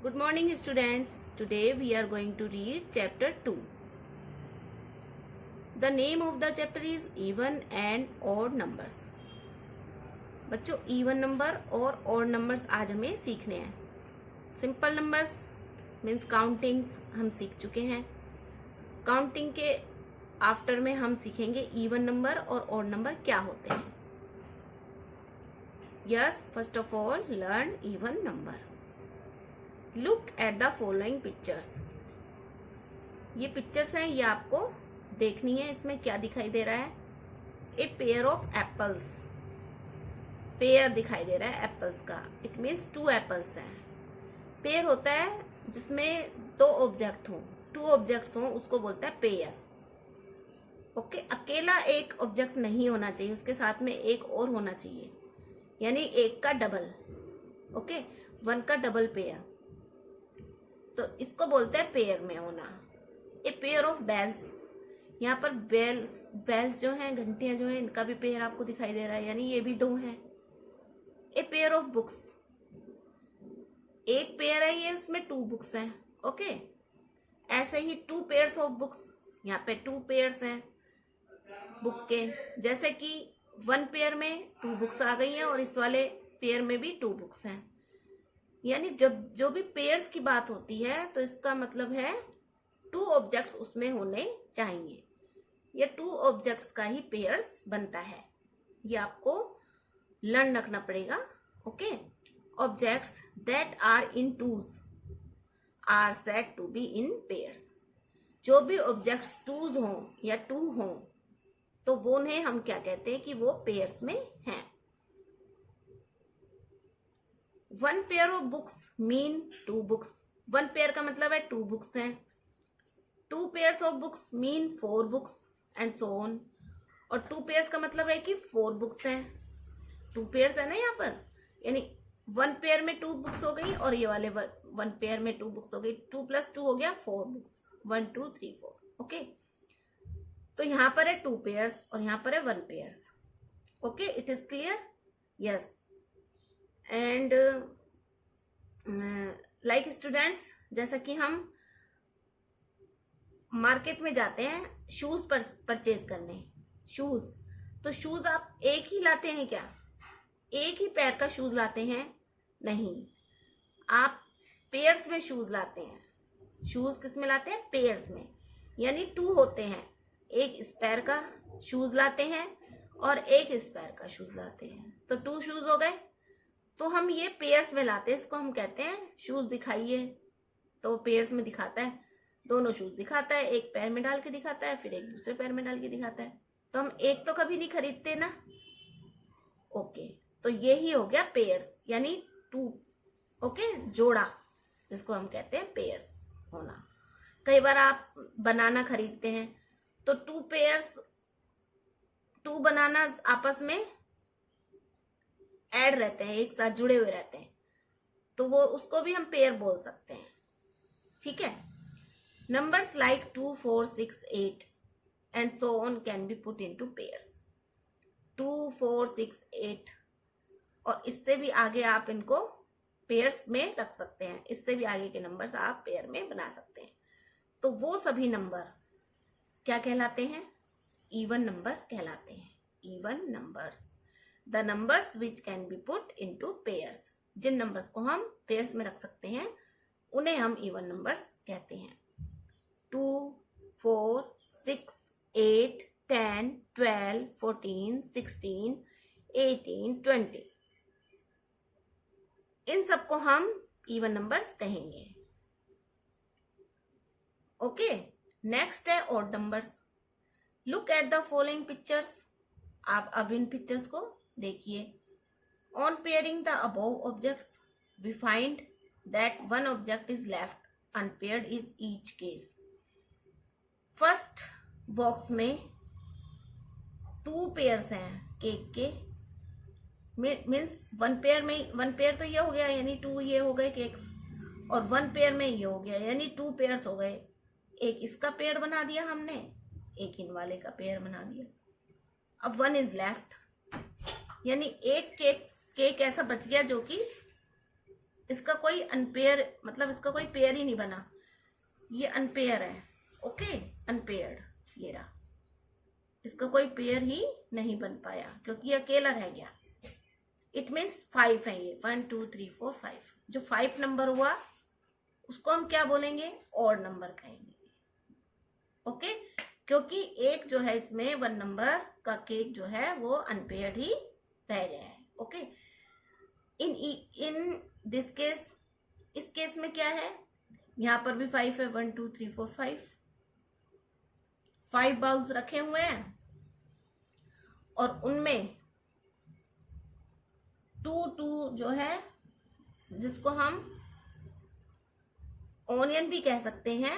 Good morning students. Today we are going to read chapter 2. The name of the chapter is even and odd numbers. बच्चों even number और odd numbers आज हमें सीखने हैं. Simple numbers means countings हम सीख चुके हैं. Counting के आफ्टर में हम सीखेंगे even नंबर और odd नंबर क्या होते हैं. Yes, first of all learn even number. Look at the following pictures. ये पिक्चर्स हैं, ये आपको देखनी है. इसमें क्या दिखाई दे रहा है? ए पेयर ऑफ एप्पल्स. पेयर दिखाई दे रहा है एप्पल्स का. इट मीन्स 2 एप्पल्स हैं. पेयर होता है जिसमें 2 ऑब्जेक्ट हो, 2 ऑब्जेक्ट्स हो, उसको बोलता है पेयर. ओके, अकेला एक ऑब्जेक्ट नहीं होना चाहिए, उसके साथ में एक और होना चाहिए, यानी एक का डबल. ओके, 1 का डबल पेयर, तो इसको बोलते हैं पेयर में होना. A pair of bells. यहाँ पर बेल्स जो हैं, घंटियां जो हैं, इनका भी पेयर आपको दिखाई दे रहा है, यानी ये भी 2 हैं. ए पेयर ऑफ बुक्स. एक पेयर है ये, उसमें 2 बुक्स हैं. ओके, ऐसे ही 2 पेयर्स ऑफ बुक्स. यहाँ पे 2 पेयर्स हैं बुक के, जैसे कि 1 पेयर में 2 बुक्स आ गई हैं और इस वाले पेयर में भी 2 बुक्स हैं. यानी जब जो भी पेयर्स की बात होती है तो इसका मतलब है 2 ऑब्जेक्ट्स उसमें होने चाहिए. ये 2 ऑब्जेक्ट्स का ही पेयर्स बनता है. ये आपको लर्न रखना पड़ेगा. Okay, objects that are in twos are said to be in pairs. जो भी ऑब्जेक्ट्स 2 हों या 2 हों तो वो उन्हें हम क्या कहते हैं कि वो पेयर्स में हैं. 1 pair of books mean 2 books. 1 pair का मतलब है 2 बुक्स हैं. 2 pairs of books mean 4 books and so on. और 2 पेयर्स का मतलब है कि 4 बुक्स हैं. 2 पेयर्स है ना यहाँ पर, यानी 1 पेयर में 2 बुक्स हो गई और ये वाले 1 पेयर में 2 बुक्स हो गई. 2 + 2 हो गया 4 बुक्स. 1 2 3 4. ओके, तो यहाँ पर है 2 पेयर्स और यहाँ पर है 1 pairs. Okay, it is clear? Yes. And like students, जैसा कि हम मार्केट में जाते हैं शूज परचेज करने. शूज, तो शूज आप एक ही लाते हैं क्या? एक ही पैर का शूज लाते हैं? नहीं, आप पेयर्स में शूज लाते हैं. शूज किस में लाते हैं? पेयर्स में, यानी 2 होते हैं. एक इस पैर का शूज लाते हैं और एक इस पैर का शूज लाते हैं, तो 2 शूज हो गए. तो हम ये पेयर्स में लाते हैं. इसको हम कहते हैं शूज दिखाइए, तो पेयर्स में दिखाता है. दोनों शूज दिखाता है, एक पैर में डाल के दिखाता है, फिर एक दूसरे पैर में डाल के दिखाता है. तो हम एक तो कभी नहीं खरीदते ना. ओके, तो ये ही हो गया पेयर्स, यानी 2. ओके, जोड़ा, जिसको हम कहते हैं पेयर्स होना. कई बार आप बनाना खरीदते हैं तो 2 पेयर्स, 2 बनाना आपस में ऐड रहते हैं, एक साथ जुड़े हुए रहते हैं, तो वो उसको भी हम पेयर बोल सकते हैं. ठीक है. Numbers like 2 4 6 8 and so on can be put into pairs. 2 4 6 8 और इससे भी आगे आप इनको पेयर्स में रख सकते हैं. इससे भी आगे के नंबर्स आप पेयर में बना सकते हैं. तो वो सभी नंबर क्या कहलाते हैं? इवन नंबर कहलाते हैं. Even numbers, the numbers which can be put into pairs. जिन नंबर्स को हम पेयर्स में रख सकते हैं उन्हें हम इवन नंबर्स कहते हैं. 2 4 6 8 10 12 14 16 18 20, इन सबको हम इवन नंबर्स कहेंगे. ओके, नेक्स्ट है odd numbers. Look at the following pictures. आप अब इन पिक्चर्स को देखिए. On pairing the above objects we find that 1 object is left unpaired is each case. First box में 2 पेयर्स हैं केक के, मीन्स 1 पेयर में 1 पेयर तो ये हो गया, यानी 2 ये हो गए केक्स, और 1 पेयर में ये हो गया, यानी 2 पेयर्स हो गए. एक इसका पेयर बना दिया हमने, एक इन वाले का पेयर बना दिया. अब 1 इज लेफ्ट, यानी एक केक ऐसा बच गया जो कि इसका कोई अनपेयर, मतलब इसका कोई पेयर ही नहीं बना, ये अनपेयर है। ओके, अनपेयर्ड, ये रहा, इसका कोई पेयर ही नहीं बन पाया क्योंकि ये अकेला रह गया। इट मीन्स 5 है ये, 1 2 3 4 5। जो 5 नंबर हुआ उसको हम क्या बोलेंगे, ऑड नंबर कहेंगे। ओके, क्योंकि एक जो है इसमें 1 नंबर का केक जो है वो अनपेयर्ड ही रह गया है। ओके, इन दिस केस, इस केस में क्या है, यहां पर भी 5 है, 1 2 3 4 5 बाउल्स रखे हुए हैं और उनमें 2 जो है, जिसको हम ऑनियन भी कह सकते हैं,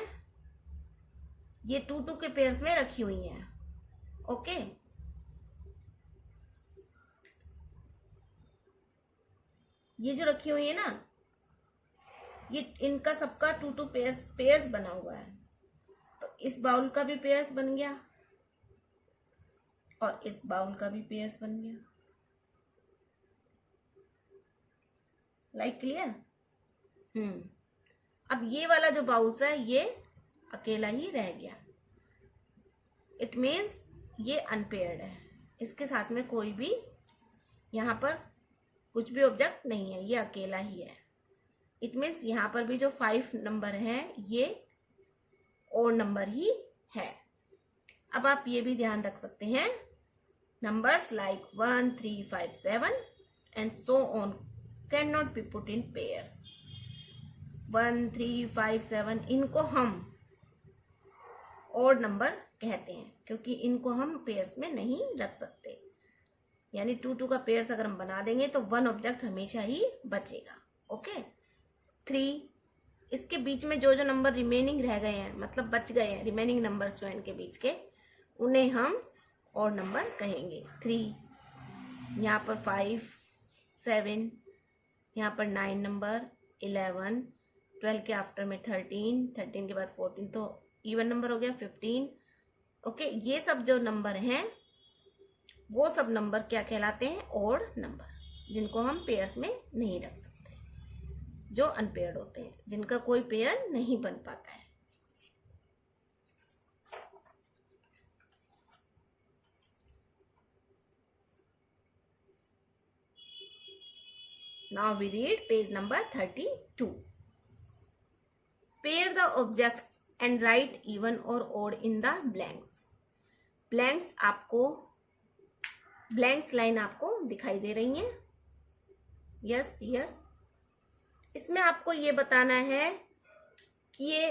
ये 2 के पेयर्स में रखी हुई हैं। ओके, ये जो रखी हुई है ना, ये इनका सबका 2 पेयर्स बना हुआ है। तो इस बाउल का भी पेयर्स बन गया और इस बाउल का भी पेयर्स बन गया। Like clear? अब ये वाला जो बाउस है ये अकेला ही रह गया। इट मीन्स ये अनपेयर्ड है, इसके साथ में कोई भी यहाँ पर कुछ भी ऑब्जेक्ट नहीं है, ये अकेला ही है। इट मीन्स यहाँ पर भी जो 5 नंबर है ये ऑड नंबर ही है। अब आप ये भी ध्यान रख सकते हैं, numbers like 1 3 5 7 and so on can not be put in pairs. 1 3 5 7 इनको हम ऑड नंबर कहते हैं क्योंकि इनको हम पेयर्स में नहीं रख सकते। यानी 2 का पेयर्स अगर हम बना देंगे तो 1 ऑब्जेक्ट हमेशा ही बचेगा। ओके, 3, इसके बीच में जो नंबर रिमेनिंग रह गए हैं, मतलब बच गए हैं, रिमेनिंग नंबर्स जो है इनके बीच के, उन्हें हम ऑड नंबर कहेंगे। 3, यहाँ पर 5 7, यहाँ पर 9 नंबर, 11, 12 के आफ्टर में 13, 13 के बाद 14, तो इवन नंबर हो गया 15। ओके, ये सब जो नंबर हैं वो सब नंबर क्या कहलाते हैं, ऑड नंबर, जिनको हम पेयर्स में नहीं रख सकते, जो अनपेयर्ड होते हैं, जिनका कोई पेयर नहीं बन पाता है। Now we read page number 32. Pair the objects and write even or odd in the blanks. Blanks आपको, blanks line आपको दिखाई दे रही हैं। Yes, here. इसमें आपको ये बताना है कि ये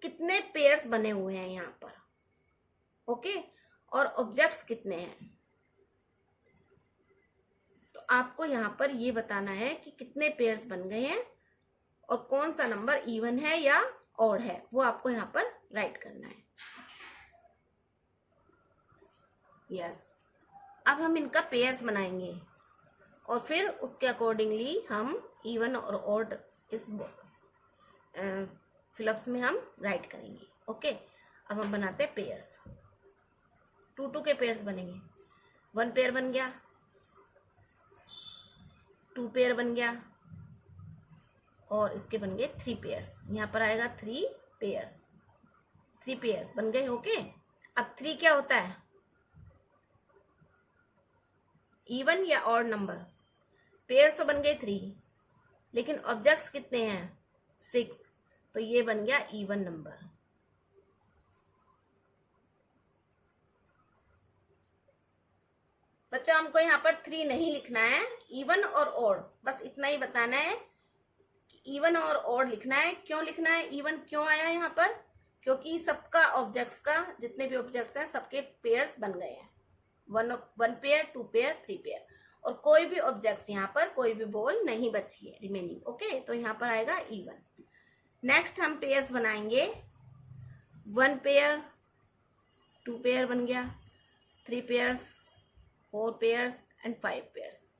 कितने पेयर्स बने हुए हैं यहाँ पर। ओके, और ऑब्जेक्ट्स कितने हैं, तो आपको यहाँ पर ये बताना है कि कितने पेयर्स बन गए हैं और कौन सा नंबर इवन है या ऑड है, वो आपको यहाँ पर राइट करना है। यस, अब हम इनका पेयर्स बनाएंगे और फिर उसके अकॉर्डिंगली हम इवन और ऑड इस फिलअप्स में हम राइट करेंगे। ओके, अब हम बनाते हैं पेयर्स। 2 के पेयर्स बनेंगे। 1 पेयर बन गया, 2 पेयर बन गया और इसके बन गए 3 पेयर्स। यहाँ पर आएगा 3 पेयर्स, 3 पेयर्स बन गए। ओके, अब 3 क्या होता है, इवन या ऑड नंबर। पेयर्स तो बन गए 3, लेकिन ऑब्जेक्ट्स कितने हैं, 6, तो ये बन गया इवन नंबर। बच्चों हमको यहाँ पर 3 नहीं लिखना है, इवन और ऑड, बस इतना ही बताना है कि इवन और ऑड लिखना है। क्यों लिखना है, इवन क्यों आया यहाँ पर, क्योंकि सबका ऑब्जेक्ट्स का, जितने भी ऑब्जेक्ट्स हैं सबके पेयर्स बन गए हैं। 1 पेयर, 2 पेयर, 3 पेयर, और कोई भी ऑब्जेक्ट्स यहाँ पर, कोई भी बॉल नहीं बची है रिमेनिंग। ओके, तो यहाँ पर आएगा इवन। नेक्स्ट हम पेयर्स बनाएंगे। 1 पेयर, 2 पेयर बन गया, 3 पेयर्स, 4 पेयर्स एंड 5 पेयर्स।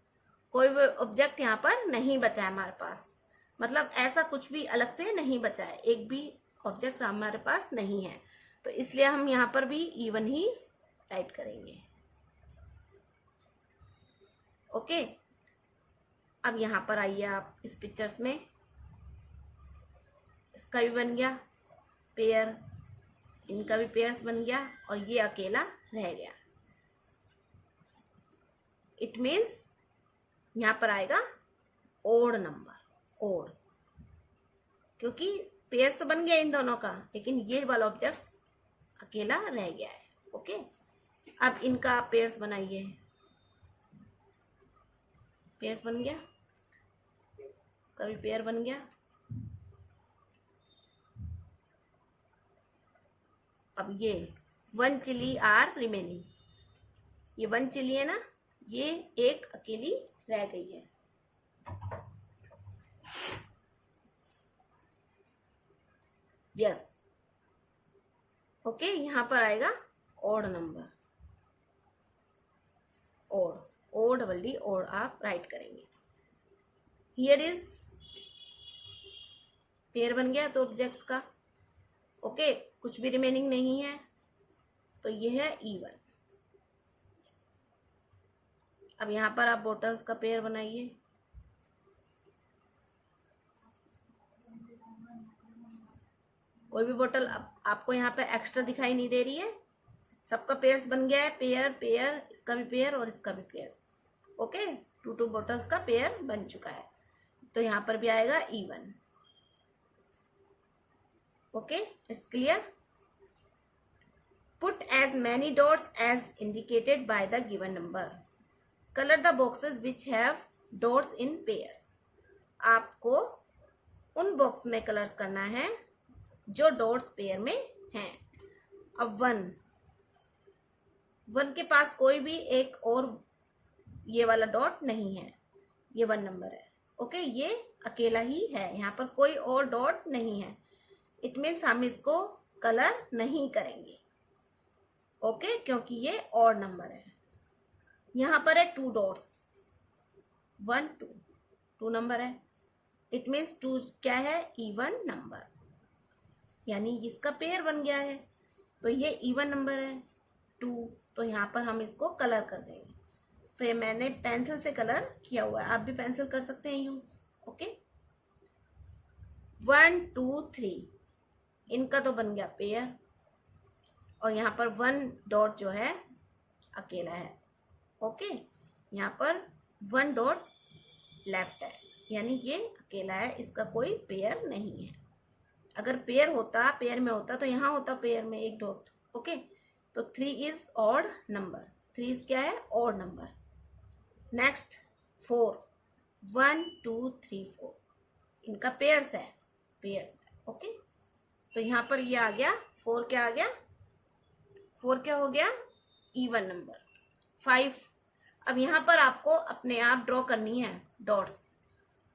कोई भी ऑब्जेक्ट यहाँ पर नहीं बचा है हमारे पास, मतलब ऐसा कुछ भी अलग से नहीं बचा है, एक भी ऑब्जेक्ट हमारे पास नहीं है, तो इसलिए हम यहाँ पर भी इवन ही राइट करेंगे। ओके, अब यहाँ पर आइए आप इस पिक्चर्स में, इसका भी बन गया पेयर, इनका भी पेयर्स बन गया और ये अकेला रह गया। इट मीन्स यहाँ पर आएगा ओड नंबर, ओड, क्योंकि पेयर्स तो बन गया इन दोनों का, लेकिन ये वाला ऑब्जेक्ट्स अकेला रह गया है। ओके, अब इनका पेयर्स बनाइए। पेयर्स बन गया, इसका भी पेयर बन गया। अब ये 1 चिली आर रिमेनिंग, ये 1 चिली है ना, ये एक अकेली रह गई है। यस, ओके, यहां पर आएगा odd number, odd, O double D, odd आप राइट करेंगे। हियर इज पेयर बन गया तो ऑब्जेक्ट्स का। ओके, कुछ भी रिमेनिंग नहीं है, तो ये है इवन। अब यहां पर आप बोटल्स का पेयर बनाइए। कोई भी बोतल आपको यहाँ पे एक्स्ट्रा दिखाई नहीं दे रही है, सबका पेयर्स बन गया है, पेयर पेयर, इसका भी पेयर और इसका भी पेयर। ओके, 2 बोटल्स का पेयर बन चुका है, तो यहाँ पर भी आएगा even. Okay, it's clear. Put as many dots as indicated by the given number. Colour the boxes which have dots in pairs. आपको उन बॉक्स में कलर्स करना है जो डॉट्स पेयर में हैं। अब 1 के पास कोई भी एक और ये वाला डॉट नहीं है, ये 1 नंबर है। ओके, ये अकेला ही है, यहाँ पर कोई और डॉट नहीं है। इट मीन्स हम इसको कलर नहीं करेंगे। ओके, क्योंकि ये ऑड नंबर है। यहाँ पर है 2 डॉट्स, 1 2 नंबर है। इट मीन्स 2 क्या है, इवन नंबर, यानी इसका पेयर बन गया है, तो ये इवन नंबर है 2, तो यहाँ पर हम इसको कलर कर देंगे। तो ये मैंने पेंसिल से कलर किया हुआ है, आप भी पेंसिल कर सकते हैं यूं। ओके, 1 2 3, इनका तो बन गया पेयर, और यहाँ पर 1 डॉट जो है अकेला है। ओके, यहाँ पर 1 डॉट लेफ्ट है, यानी ये अकेला है, इसका कोई पेयर नहीं है। अगर पेयर होता, पेयर में होता तो यहाँ होता पेयर में 1 डॉट। ओके, तो 3 इज ऑड नंबर, 3 इज क्या है, ऑड नंबर। नेक्स्ट 4, 1 2 3 4, इनका पेयर्स है, पेयर्स है। ओके, तो यहाँ पर ये आ गया 4, क्या आ गया, 4 क्या हो गया, इवन नंबर। 5, अब यहाँ पर आपको अपने आप ड्रॉ करनी है डॉट्स।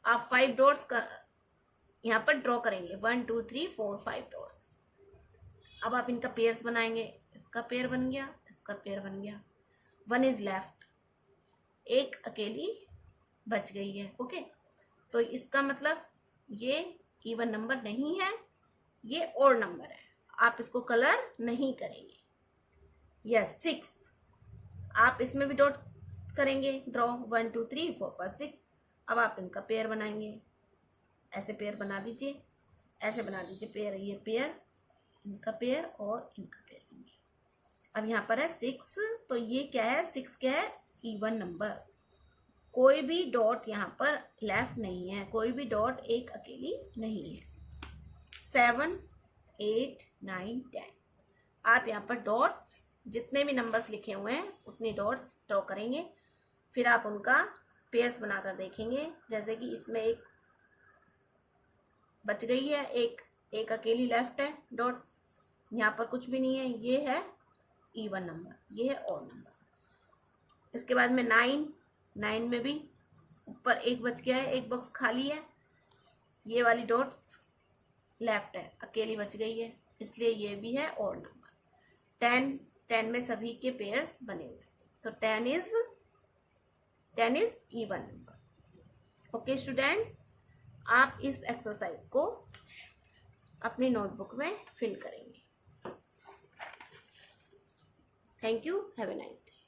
आप 5 डॉट्स का यहाँ पर ड्रॉ करेंगे, 1 2 3 4 5 डॉट्स। अब आप इनका पेयर्स बनाएंगे, इसका पेयर बन गया, इसका पेयर बन गया। 1 इज लेफ्ट, एक अकेली बच गई है। ओके, तो इसका मतलब ये इवन नंबर नहीं है, ये ऑड नंबर है, आप इसको कलर नहीं करेंगे। यस, 6, आप इसमें भी डॉट करेंगे, ड्रॉ 1 2 3 4 5 6। अब आप इनका पेयर बनाएंगे, ऐसे पेयर बना दीजिए, ऐसे बना दीजिए पेयर, ये पेयर, इनका पेयर और इनका पेयर होंगे। अब यहाँ पर है 6, तो ये क्या है, 6 क्या है, इवन नंबर, कोई भी डॉट यहाँ पर लेफ्ट नहीं है, कोई भी डॉट एक अकेली नहीं है। 7 8 9 10, आप यहाँ पर डॉट्स जितने भी नंबर्स लिखे हुए हैं उतने डॉट्स ड्रॉ करेंगे, फिर आप उनका पेयर्स बनाकर देखेंगे। जैसे कि इसमें एक बच गई है, एक अकेली लेफ्ट है डॉट्स, यहाँ पर कुछ भी नहीं है, ये है इवन नंबर, ये है ऑड नंबर। इसके बाद में 9 में भी ऊपर एक बच गया है, एक बॉक्स खाली है, ये वाली डॉट्स लेफ्ट है, अकेली बच गई है, इसलिए ये भी है ऑड नंबर। 10 में सभी के पेयर्स बने हुए, तो 10 is even number. Okay students, आप इस एक्सरसाइज को अपनी नोटबुक में फिल करेंगे। Thank you, have a nice day.